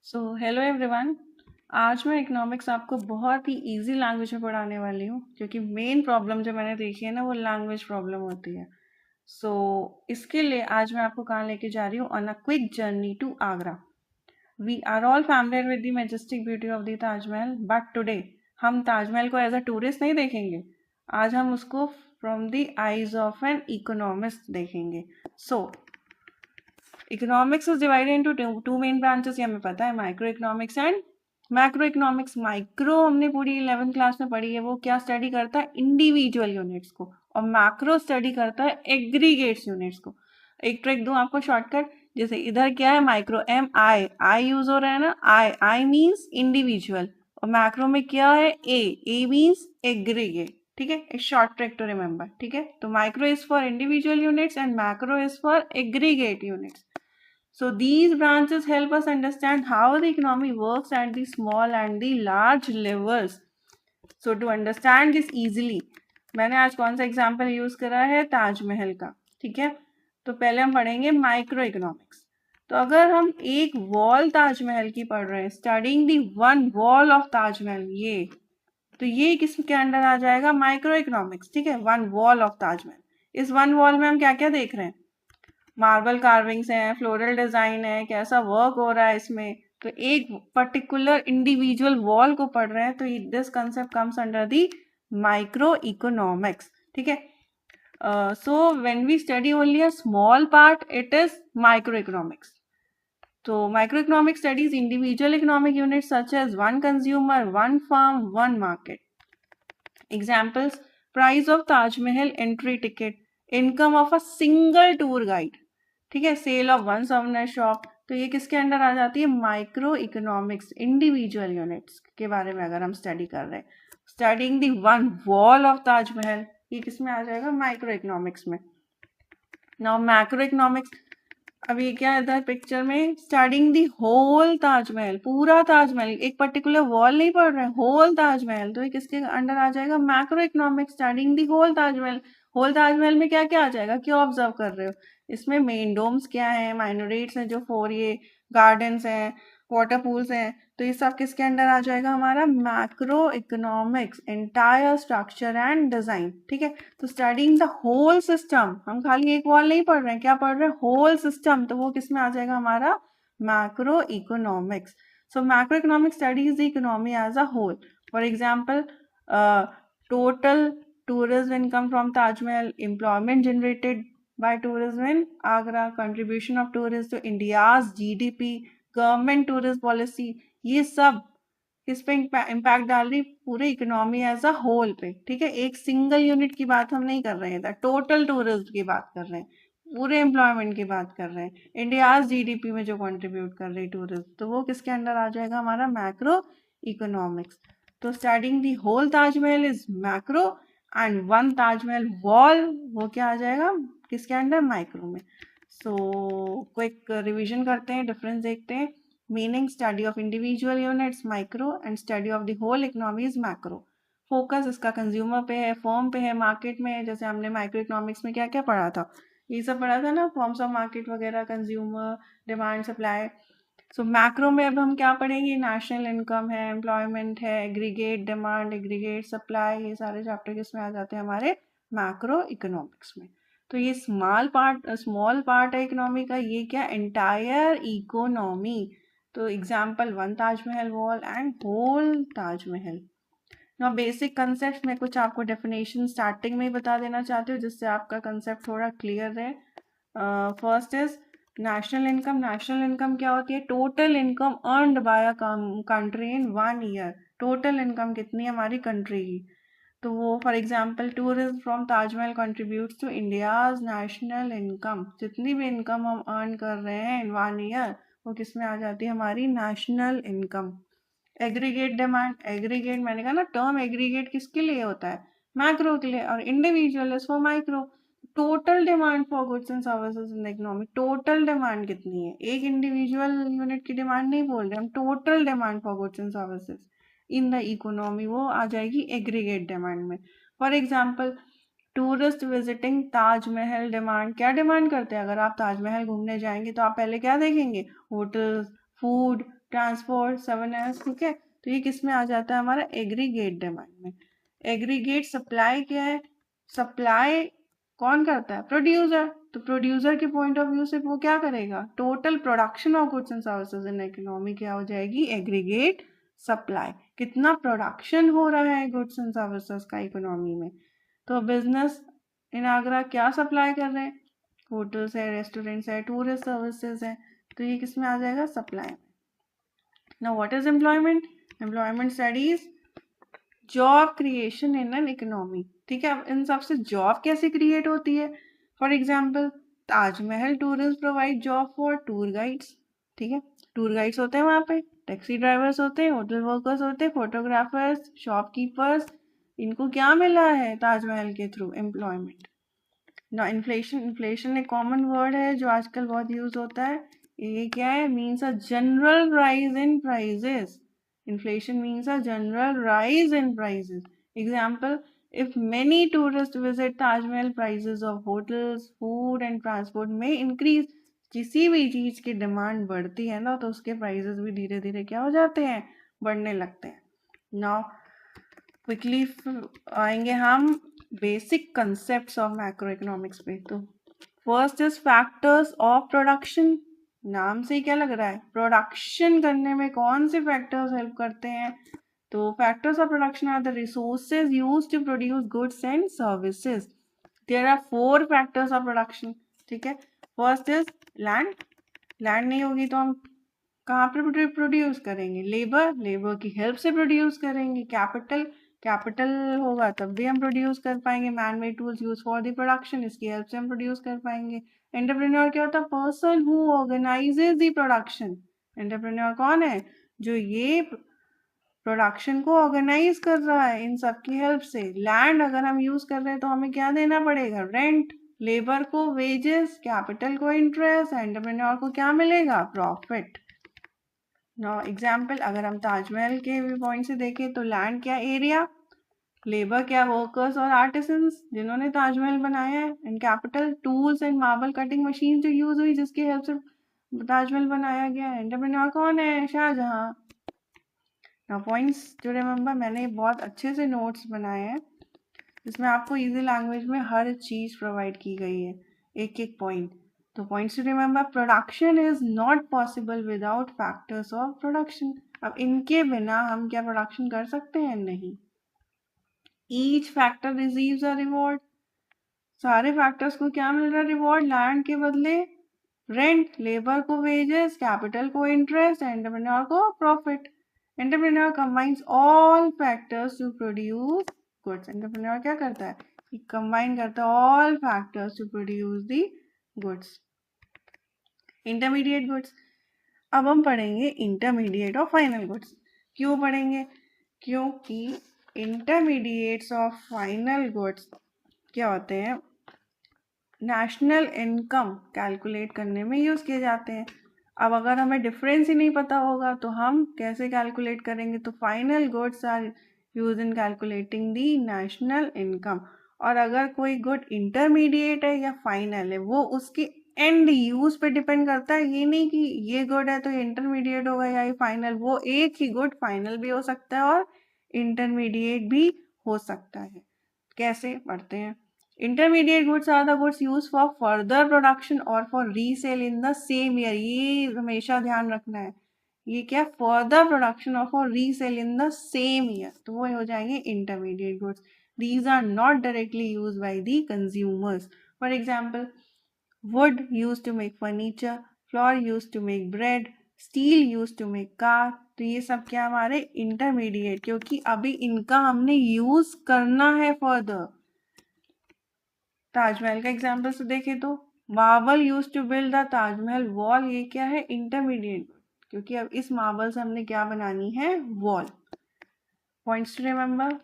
So hello everyone. आज मैं economics आपको बहुत ही इजी लैंग्वेज में पढ़ाने वाली हूँ, क्योंकि मेन प्रॉब्लम जो मैंने देखी है ना, वो लैंग्वेज प्रॉब्लम होती है। सो इसके लिए आज मैं आपको कहाँ लेके जा रही हूँ, on a quick journey to Agra. We are all familiar with the majestic beauty of the Taj Mahal, but today हम ताजमहल को एज अ टूरिस्ट नहीं देखेंगे। आज हम उसको from the eyes of an economist देखेंगे। So economics is divided into two main branches, ये हमें पता है, micro economics and macro economics. Micro हमने पूरी 11th क्लास में पढ़ी है, वो क्या स्टडी करता है, इंडिविजुअल यूनिट्स को, और मैक्रो स्टडी करता है एग्रीगेट्स यूनिट्स को। एक ट्रिक दूं आपको शॉर्टकट, जैसे इधर क्या है, माइक्रो एम आई आई यूज हो रहा है ना, आई आई मीन्स इंडिविजुअल, और मैक्रो में क्या है, ए मीन्स एग्रीगेट। ठीक है, एक शॉर्ट ट्रिक टू रिमेंबर। ठीक है, तो micro is for individual units and macro is for aggregate units. So these branches help us understand how the economy works at the small and the large levels. So to understand this easily, मैंने आज कौन सा example use करा है, ताजमहल का। ठीक है, तो पहले हम पढ़ेंगे माइक्रो इकोनॉमिक्स। तो अगर हम एक वॉल ताजमहल की पढ़ रहे हैं, studying the one wall of Taj Mahal, ये तो ये किसके अंडर आ जाएगा, माइक्रो इकोनॉमिक्स। ठीक है, वन वॉल ऑफ ताजमहल। इस वन वॉल में हम क्या क्या देख रहे हैं, मार्बल कार्विंग्स हैं, फ्लोरल डिजाइन है, कैसा वर्क हो रहा है इसमें। तो एक पर्टिकुलर इंडिविजुअल वॉल को पढ़ रहे हैं, तो this concept comes under the micro economics. ठीक है, so when we study only a small part, it is micro economics. तो micro economics studies individual economic units such as one consumer, one firm, one market. Examples, price of Taj Mahal entry ticket, income of a single tour guide. ठीक है, sale of one souvenir shop. तो ये किसके under आ जाती है, micro economics, individual units के बारे में अगर हम स्टडी कर रहे हैं। Studying the one wall of Taj Mahal, ये किस में आ जाएगा, माइक्रो इकोनॉमिक्स में। नाउ मैक्रो इकोनॉमिक्स, अब ये क्या है इधर पिक्चर में, स्टडिंग दी होल ताजमहल, पूरा ताजमहल, एक पर्टिकुलर वॉल नहीं पढ़ रहे हैं, होल ताजमहल, तो ये किसके अंडर आ जाएगा, macro economics, studying the whole Taj Mahal. Whole Taj Mahal में क्या क्या आ जाएगा, क्यों ऑब्जर्व कर रहे हो, इसमें मेन डोम्स क्या है, माइनोरेट्स हैं जो फोर, ये गार्डन्स हैं, वाटर पूल्स हैं, तो ये सब किसके अंडर आ जाएगा हमारा, macro economics, entire structure and design. ठीक है, तो स्टडिंग द होल सिस्टम, हम खाली एक वॉल नहीं पढ़ रहे हैं, क्या पढ़ रहे हैं, होल सिस्टम, तो वो किस में आ जाएगा हमारा, macro economics. So macro economics studies the economy as a whole. For example, total tourism income from Taj Mahal, employment generated by tourism in Agra, contribution of tourists to India's GDP, government tourist policy, ये सब किस पे impact डाल रही, पूरे economy as a whole पे। ठीक है, एक सिंगल यूनिट की बात हम नहीं कर रहे हैं, टोटल टूरिस्ट की बात कर रहे हैं, पूरे एम्प्लॉयमेंट की बात कर रहे हैं, इंडियाज जीडीपी में जो कंट्रीब्यूट कर रही टूरिस्ट, तो वो किसके अंडर आ जाएगा, हमारा मैक्रो इकोनॉमिक्स। तो studying the whole Taj Mahal is macro, and one Taj Mahal wall, वो क्या आ जाएगा, किसके अंडर, माइक्रो में। सो क्विक रिवीजन करते हैं, डिफरेंस देखते हैं। Meaning, study of individual units micro, and study of the whole economy is macro. Focus इसका कंज्यूमर पे है, फॉर्म पे है, मार्केट में है। जैसे हमने माइक्रो इकोनॉमिक्स में क्या क्या पढ़ा था, ये सब पढ़ा था ना, फॉर्म्स ऑफ मार्केट वगैरह, कंज्यूमर, डिमांड, सप्लाई। सो मैक्रो में अब हम क्या पढ़ेंगे, नेशनल इनकम है, एम्प्लॉयमेंट है, एग्रीगेट डिमांड, एग्रीगेट सप्लाई, ये सारे चैप्टर किसमें आ जाते हैं, हमारे मैक्रो इकोनॉमिक्स में। तो ये स्मॉल पार्ट है इकोनॉमी का, ये क्या, एंटायर इकोनॉमी। तो example, one Taj Mahal wall and whole Taj Mahal. ना बेसिक कंसेप्ट में कुछ आपको डेफिनेशन स्टार्टिंग में ही बता देना चाहती हूँ, जिससे आपका कंसेप्ट थोड़ा क्लियर रहे। First is national income. National income क्या होती है, total income earned by a country in one year. Total income कितनी है हमारी कंट्री की, तो वो for example, tourism from Taj Mahal contributes to India's national income. जितनी भी इनकम हम अर्न कर रहे हैं इन वन ईयर, वो किस में आ जाती है, हमारी national income. Aggregate demand, aggregate मैंने कहा ना, टर्म एग्रीगेट किसके लिए होता है, मैक्रो के लिए, और individual is for micro. Total demand for goods and services in the economy, total demand कितनी है, एक इंडिविजुअल यूनिट की डिमांड नहीं बोल रहे हम, total demand for goods and services in the economy, वो आ जाएगी एग्रीगेट डिमांड में। For example, tourist visiting Taj Mahal demand, क्या डिमांड करते हैं, अगर आप ताजमहल घूमने जाएंगे तो आप पहले क्या देखेंगे, होटल्स, फूड, ट्रांसपोर्ट 7S, ठीक है। तो ये किस में आ जाता है हमारा एग्रीगेट डिमांड में। एग्रीगेट सप्लाई क्या है, सप्लाई कौन करता है, प्रोड्यूसर। तो प्रोड्यूसर के पॉइंट ऑफ व्यू से वो क्या करेगा, total production of goods and services in economy क्या हो जाएगी, एग्रीगेट सप्लाई। कितना प्रोडक्शन हो रहा है गुड्स एंड सर्विसेज का इकोनॉमी में। तो बिजनेस इन आगरा क्या सप्लाई कर रहे हैं, होटल्स है, रेस्टोरेंट्स है, टूरिस्ट सर्विसेज है। तो ये किस में आ जाएगा, supply. Now what is employment, employment studies job creation in an economy, ठीक है। अब इन सबसे जॉब कैसे क्रिएट होती है, for example Taj Mahal tourist provide job for tour guides, ठीक है। टूर गाइड्स होते हैं वहाँ पे, टैक्सी ड्राइवर्स होते हैं, होटल वर्कर्स होते हैं, फोटोग्राफर्स, शॉपकीपर्स, इनको क्या मिला है ताजमहल के थ्रू, एम्प्लॉयमेंट। ना इन्फ्लेशन, इन्फ्लेशन एक कॉमन वर्ड है जो आजकल बहुत यूज होता है। ये क्या है, means a general rise in prices. Inflation means a general rise in prices. Example, if many tourists visit Taj Mahal, prices of hotels, food and transport may increase. किसी भी चीज की डिमांड बढ़ती है ना तो उसके प्राइसेस भी धीरे धीरे क्या हो जाते हैं, बढ़ने लगते हैं। नाउ क्विकली आएंगे हम basic concepts of macro economics पे। तो first is factors of production. नाम से ही क्या लग रहा है, प्रोडक्शन करने में कौन से फैक्टर्स हेल्प करते हैं। तो factors of production are the resources used to produce goods and services. There are 4 factors of production, ठीक है। फर्स्ट इज लैंड, लैंड नहीं होगी तो हम कहाँ पर प्रोड्यूस करेंगे, लेबर, लेबर की हेल्प से प्रोड्यूस करेंगे। कैपिटल, कैपिटल होगा तब भी हम प्रोड्यूस कर पाएंगे। Man made tools use for the production, इसकी हेल्प से हम प्रोड्यूस कर पाएंगे। एंटरप्रेन्योर क्या होता है, person who organises the production. Entrepreneur कौन है, जो ये प्रोडक्शन को ऑर्गेनाइज कर रहा है इन सब की हेल्प से। लैंड अगर हम यूज कर रहे हैं तो हमें क्या देना पड़ेगा, रेंट। लेबर को वेजेस, कैपिटल को इंटरेस्ट, एंटरप्रेन्योर को क्या मिलेगा, प्रॉफिट। नाउ एग्जाम्पल, अगर हम ताजमहल के पॉइंट से देखें तो लैंड क्या, एरिया, लेबर क्या, वर्कर्स और आर्टिसंस जिन्होंने ताजमहल बनाया है, and capital tools and marble cutting machine जो यूज हुई जिसकी हेल्प से ताजमहल बनाया गया। एंटरप्रेन्योर कौन है, शाहजहां। नाउ पॉइंट्स जो रिमेंबर, मैंने बहुत अच्छे से नोट्स बनाए हैं जिसमें आपको इजी लैंग्वेज में हर चीज प्रोवाइड की गई है, एक एक पॉइंट। तो points to remember, production is not possible without factors of production. अब इनके बिना हम क्या प्रोडक्शन कर सकते हैं, नहीं। Each factor receives a reward, सारे फैक्टर्स को क्या मिल रहा है, रिवॉर्ड। लैंड के बदले रेंट, लेबर को वेजेस, कैपिटल को इंटरेस्ट, एंटरप्रेन्योर को profit. Entrepreneur combines all factors to produce goods. Entrepreneur क्या करता है, कंबाइन करता है all factors to produce the goods. Intermediate goods, अब हम पढ़ेंगे इंटरमीडिएट और फाइनल गुड्स। क्यों पढ़ेंगे, क्योंकि इंटरमीडिएट्स और फाइनल गुड्स क्या होते हैं, नेशनल इनकम कैलकुलेट करने में यूज किए जाते हैं। अब अगर हमें डिफरेंस ही नहीं पता होगा तो हम कैसे कैलकुलेट करेंगे। तो final goods are use in calculating the national income. और अगर कोई गुड इंटरमीडिएट है या फाइनल है, वो उसके एंड यूज पे डिपेंड करता है। ये नहीं कि ये गुड है तो ये इंटरमीडिएट होगा या ये फाइनल। वो एक ही गुड फाइनल भी हो सकता है और इंटरमीडिएट भी हो सकता है। कैसे पढ़ते हैं, intermediate goods are the goods use for further production और for resale in the same year. ये हमेशा ध्यान रखना है, ये क्या, फर्दर प्रोडक्शन और for resale in the same year, तो वो हो जाएंगे intermediate goods. These are not directly use by the consumers. For example, wood used to make furniture, flour used to make bread, steel used to make car। तो ये सब क्या हमारे intermediate, क्योंकि अभी इनका हमने यूज करना है फर्दर। ताजमहल का एग्जाम्पल से देखें तो marble use to build the Taj Mahal wall, ये क्या है, इंटरमीडिएट, क्योंकि अब इस मार्बल से हमने क्या बनानी है, wall. Points to remember,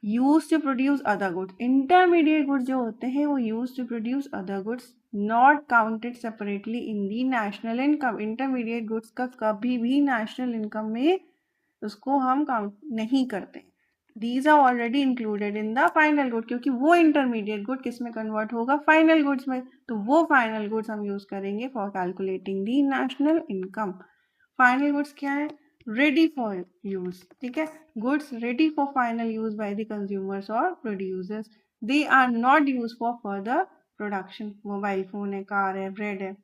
use to produce other goods. Intermediate goods जो होते हैं वो use to produce other goods, not counted separately in the national income. Intermediate goods का कभी भी नेशनल इनकम में उसको हम काउंट नहीं करते। These are already included in the final good, क्योंकि वो इंटरमीडिएट गुड किस में कन्वर्ट होगा, फाइनल गुड्स में। तो वो फाइनल गुड्स हम यूज करेंगे for calculating the national income. Final goods क्या है? रेडी फॉर यूज, ठीक है, goods ready for final use by the consumers और producers, they are not use for further production. Mobile phone है, car है, bread है।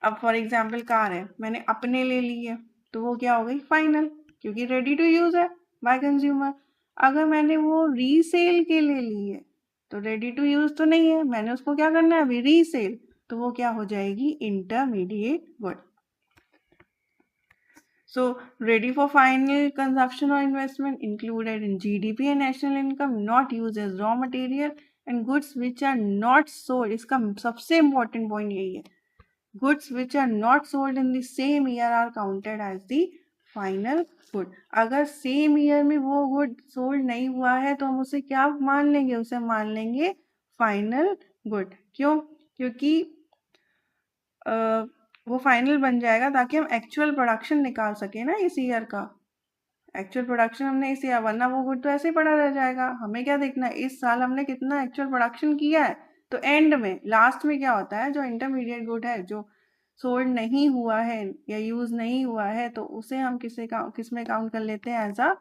अब फॉर एग्जाम्पल कार है, मैंने अपने ले ली है, तो वो क्या हो गई? फाइनल, क्योंकि रेडी टू यूज है बाय कंज्यूमर। अगर मैंने वो रीसेल के लिए ली है तो रेडी टू यूज तो नहीं है, मैंने उसको क्या करना है अभी? रीसेल, तो वो क्या हो जाएगी? Intermediate good. So, ready for final consumption or investment included in GDP and national income, not used as raw material, and goods which are not sold, इसका सबसे important point यही है, goods which are not sold in the same year are counted as the final good। अगर same year में वो good sold नहीं हुआ है तो हम उसे क्या मान लेंगे? उसे मान लेंगे फाइनल गुड। क्यों? क्योंकि वो फाइनल बन जाएगा ताकि हम एक्चुअल प्रोडक्शन निकाल सके ना इस ईयर का। एक्चुअल प्रोडक्शन हमने इस ईयर, वरना वो गुड तो ऐसे ही पड़ा रह जाएगा। हमें क्या देखना है? इस साल हमने कितना एक्चुअल प्रोडक्शन किया है। तो एंड में, लास्ट में क्या होता है? जो इंटरमीडिएट गुड है, जो सोल्ड नहीं हुआ है या यूज नहीं हुआ है, तो उसे हम किस में काउंट कर लेते हैं? As a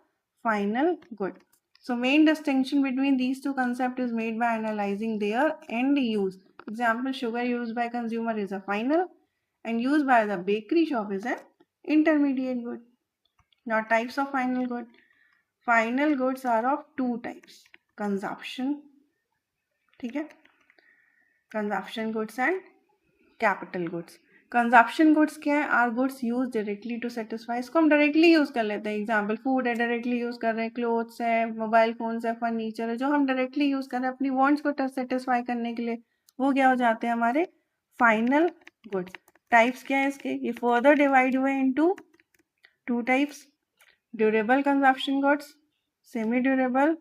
final good. So main distinction between these two concepts is made by analyzing their end use. Example, sugar used by consumer is a final and used by the bakery shop is an intermediate good. Now types of final good. Final goods are of two types. Consumption, ठीक है, consumption goods and capital goods. Consumption goods क्या है? Are goods use directly to satisfy, इसको हम directly use कर लेते हैं। Example, food है, डायरेक्टली यूज कर रहे हैं, क्लोथ्स है, मोबाइल फोन्स है, फर्नीचर है, जो हम डायरेक्टली यूज कर रहे हैं अपनी वांट्स को सेटिस्फाई करने के लिए, वो क्या हो जाते हैं? हमारे फाइनल गुड्स। टाइप्स क्या है इसके? ये फर्दर डिवाइड हुए into two types, durable consumption goods, semi durable.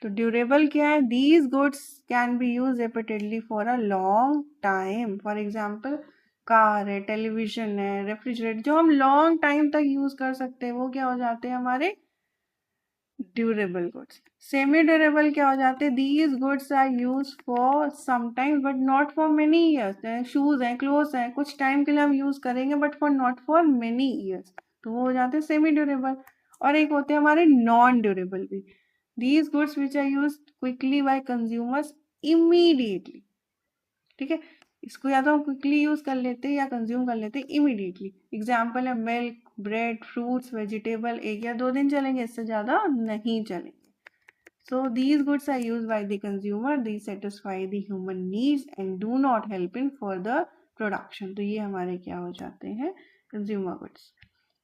तो ड्यूरेबल क्या है? These goods can be use repeatedly for a long time. For example, car है, टेलीविजन है, रेफ्रिजरेटर, जो हम लॉन्ग टाइम तक यूज कर सकते हैं, वो क्या हो जाते हैं? हमारे ड्यूरेबल गुड्स। सेमी ड्यूरेबल क्या हो जाते हैं? These goods are use for some time but not for many years. Shoes हैं, क्लोथ्स हैं, कुछ टाइम के लिए हम यूज करेंगे but for not for many years, तो वो हो जाते हैं सेमी ड्यूरेबल। और एक होते हैं हमारे नॉन ड्यूरेबल भी, these goods which are use quickly by consumers immediately, ठीक है, इसको या तो हम क्विकली यूज कर लेते हैं या कंज्यूम कर लेते हैं इमीडिएटली। एग्जाम्पल है मिल्क, ब्रेड, फ्रूट्स, वेजिटेबल, एक या दो दिन चलेंगे, इससे ज्यादा नहीं चलेंगे। So these goods are use by the consumer, these satisfy the human needs and do not help in further production. तो ये हमारे क्या हो जाते हैं? Consumer goods.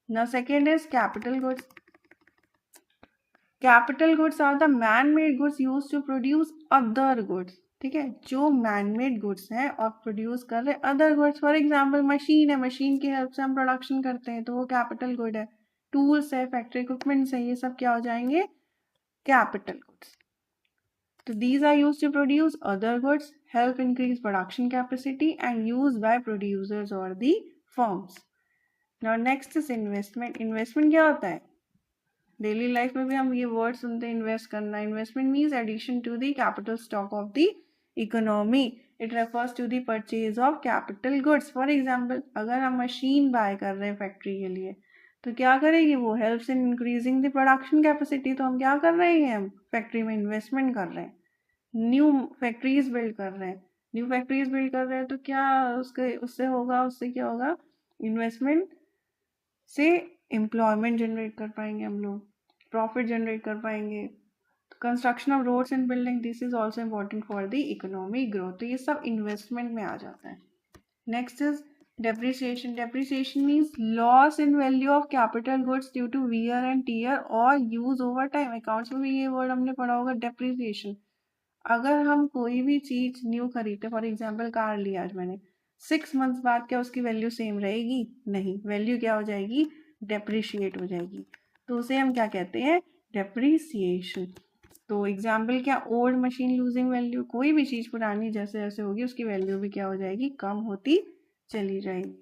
Now second is capital goods. Capital goods are the man made goods use to produce other goods, ठीक है, जो मैनमेड गुड्स हैं और प्रोड्यूस कर रहे other goods. For example, machine है, मशीन की हेल्प से हम प्रोडक्शन करते हैं, तो वो कैपिटल गुड है। टूल्स है, फैक्ट्री इक्विपमेंट्स है, ये सब क्या हो जाएंगे? Capital goods. तो these are use to produce other goods, help increase production capacity and use by producers और the firms. Now next is investment. Investment क्या होता है? डेली लाइफ में भी हम ये वर्ड सुनते हैं, इन्वेस्ट करना। Investment means addition to the capital stock of the economy. It refers to the purchase of capital goods. For example, अगर हम मशीन बाय कर रहे हैं फैक्ट्री के लिए, तो क्या करेगी वो? Helps in increasing the production capacity. तो हम क्या कर रहे हैं? हम फैक्ट्री में इन्वेस्टमेंट कर रहे हैं, न्यू फैक्ट्रीज बिल्ड कर रहे हैं। न्यू फैक्ट्रीज बिल्ड कर रहे हैं तो क्या उससे होगा? उससे क्या होगा? इन्वेस्टमेंट से एम्प्लॉयमेंट जनरेट कर पाएंगे हम लोग, प्रॉफिट जनरेट कर पाएंगे। Construction of roads and building, this is also important for the economic growth. तो ये सब इन्वेस्टमेंट में आ जाता है। Next is depreciation. Depreciation means loss in value of capital goods due to wear and tear और यूज ओवर टाइम। अकाउंट्स में भी ये वर्ड हमने पढ़ा होगा, डेप्रिसिएशन। अगर हम कोई भी चीज न्यू खरीदते, फॉर एग्जाम्पल कार लिया आज मैंने, 6 मंथ्स बाद क्या उसकी वैल्यू सेम रहेगी? नहीं, वैल्यू क्या हो जाएगी? डेप्रिशिएट हो जाएगी। तो उसे हम क्या कहते हैं? डेप्रिसिएशन। तो एग्जाम्पल क्या? ओल्ड मशीन लूजिंग वैल्यू, कोई भी चीज पुरानी जैसे जैसे होगी उसकी वैल्यू भी क्या हो जाएगी? कम होती चली जाएगी।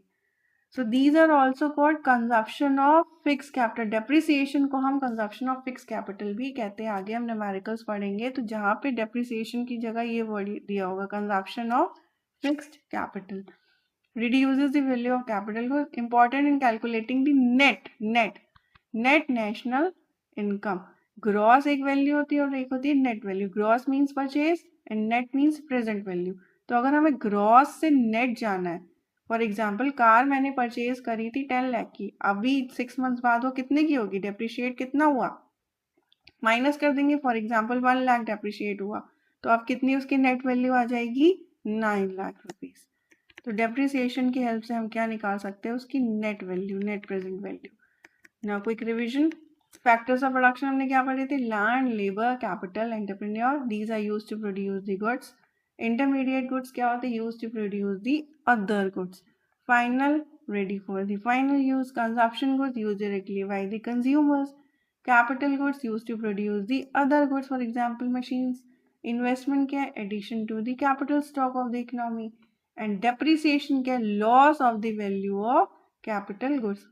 So these are also called consumption of fix capital. Depreciation को हम कंजप्शन ऑफ फिक्स कैपिटल भी कहते हैं। आगे हम न्यूमेरिकल्स पढ़ेंगे तो जहाँ पे डेप्रिसिएशन की जगह ये वर्ड दिया होगा, consumption of fixed capital. reduces the value of capital goods, important in calculating the net national income. Gross एक वैल्यू होती है और एक होती है net value. Gross means purchase and net means present value. तो अगर हमें ग्रॉस से नेट जाना है, फॉर एग्जाम्पल कार मैंने परचेज करी थी 10 लाख की, अभी 6 मंथ्स बाद वो कितने की होगी, डेप्रिशिएट कितना हुआ, माइनस कर देंगे. फॉर एग्जाम्पल 1 लाख डेप्रिशिएट हुआ, तो अब कितनी उसकी नेट वैल्यू आ जाएगी, 9 लाख रुपीज. तो डेप्रिसिएशन की हेल्प से हम क्या निकाल सकते हैं, उसकी net value, net present value. Now quick revision. Factors of production हमने क्या पढ़े थे, land, labour, capital, entrepreneur. These are used to produce the goods. Intermediate goods क्या होते हैं, used to produce the other goods. Final, ready for the final use. Consumption goods used directly by the consumers. Capital goods used to produce the other goods, for example machines. Investment क्या, addition to the capital stock of the economy. And depreciation क्या, loss of the value of capital goods.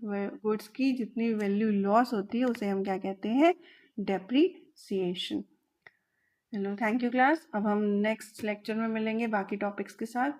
goods की जितनी value loss होती है उसे हम क्या कहते हैं, depreciation. चलो थैंक यू क्लास. अब हम नेक्स्ट लेक्चर में मिलेंगे बाकी टॉपिक्स के साथ.